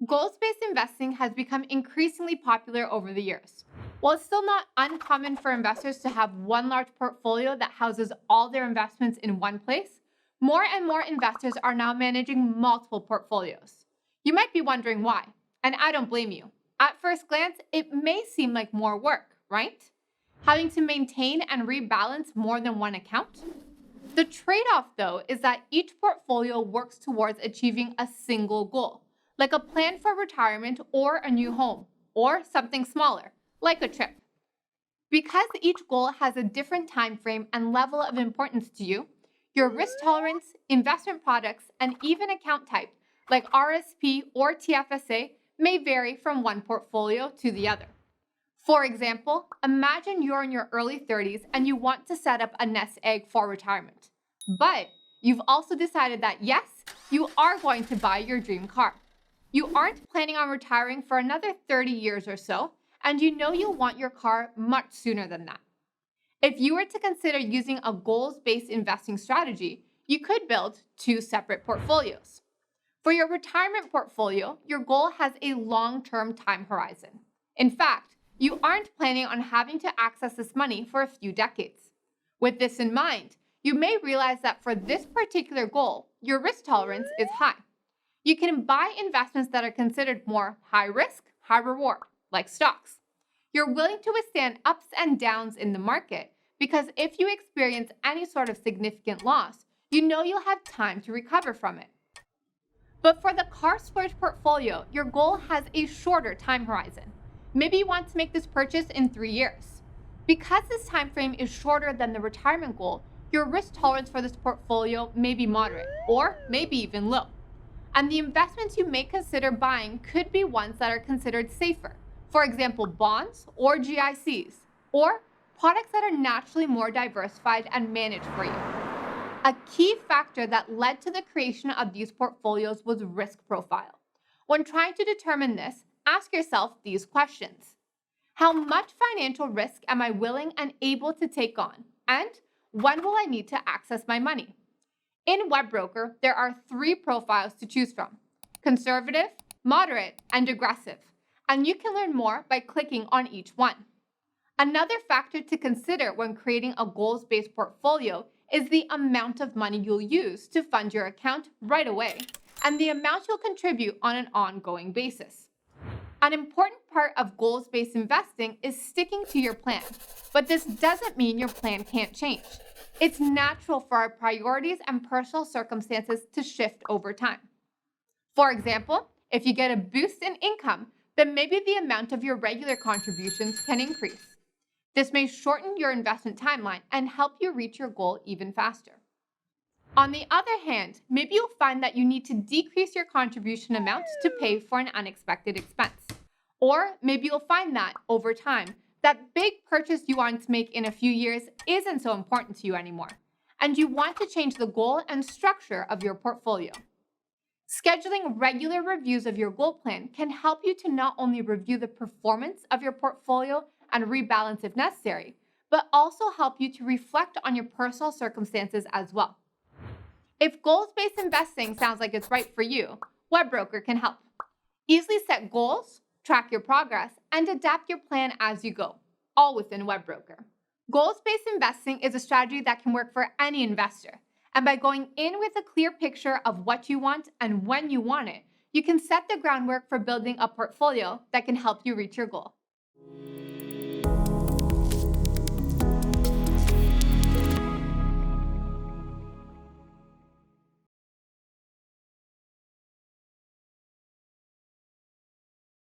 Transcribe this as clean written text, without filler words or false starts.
Goals-based investing has become increasingly popular over the years. While it's still not uncommon for investors to have one large portfolio that houses all their investments in one place, more and more investors are now managing multiple portfolios. You might be wondering why, and I don't blame you. At first glance, it may seem like more work, right? Having to maintain and rebalance more than one account? The trade off, though, is that each portfolio works towards achieving a single goal, like a plan for retirement or a new home, or something smaller, like a trip. Because each goal has a different time frame and level of importance to you, your risk tolerance, investment products, and even account type, like RSP or TFSA, may vary from one portfolio to the other. For example, imagine you're in your early 30s and you want to set up a nest egg for retirement. But you've also decided that yes, you are going to buy your dream car. You aren't planning on retiring for another 30 years or so, and you know you'll want your car much sooner than that. If you were to consider using a goals-based investing strategy, you could build two separate portfolios. For your retirement portfolio, your goal has a long-term time horizon. In fact, you aren't planning on having to access this money for a few decades. With this in mind, you may realize that for this particular goal, your risk tolerance is high. You can buy investments that are considered more high risk, high reward, like stocks. You're willing to withstand ups and downs in the market because if you experience any sort of significant loss, you know you'll have time to recover from it. But for the car splurge portfolio, your goal has a shorter time horizon. Maybe you want to make this purchase in 3 years. Because this time frame is shorter than the retirement goal, your risk tolerance for this portfolio may be moderate or maybe even low. And the investments you may consider buying could be ones that are considered safer. For example, bonds or GICs, or products that are naturally more diversified and managed for you. A key factor that led to the creation of these portfolios was risk profile. When trying to determine this, ask yourself these questions. How much financial risk am I willing and able to take on? And when will I need to access my money? In WebBroker, there are 3 profiles to choose from: conservative, moderate, and aggressive. And you can learn more by clicking on each one. Another factor to consider when creating a goals-based portfolio is the amount of money you'll use to fund your account right away and the amount you'll contribute on an ongoing basis. An important part of goals-based investing is sticking to your plan, but this doesn't mean your plan can't change. It's natural for our priorities and personal circumstances to shift over time. For example, if you get a boost in income, then maybe the amount of your regular contributions can increase. This may shorten your investment timeline and help you reach your goal even faster. On the other hand, maybe you'll find that you need to decrease your contribution amounts to pay for an unexpected expense. Or maybe you'll find that, over time, that big purchase you want to make in a few years isn't so important to you anymore, and you want to change the goal and structure of your portfolio. Scheduling regular reviews of your goal plan can help you to not only review the performance of your portfolio and rebalance if necessary, but also help you to reflect on your personal circumstances as well. If goals-based investing sounds like it's right for you, WebBroker can help. Easily set goals, track your progress, and adapt your plan as you go, all within WebBroker. Goals-based investing is a strategy that can work for any investor. And by going in with a clear picture of what you want and when you want it, you can set the groundwork for building a portfolio that can help you reach your goal.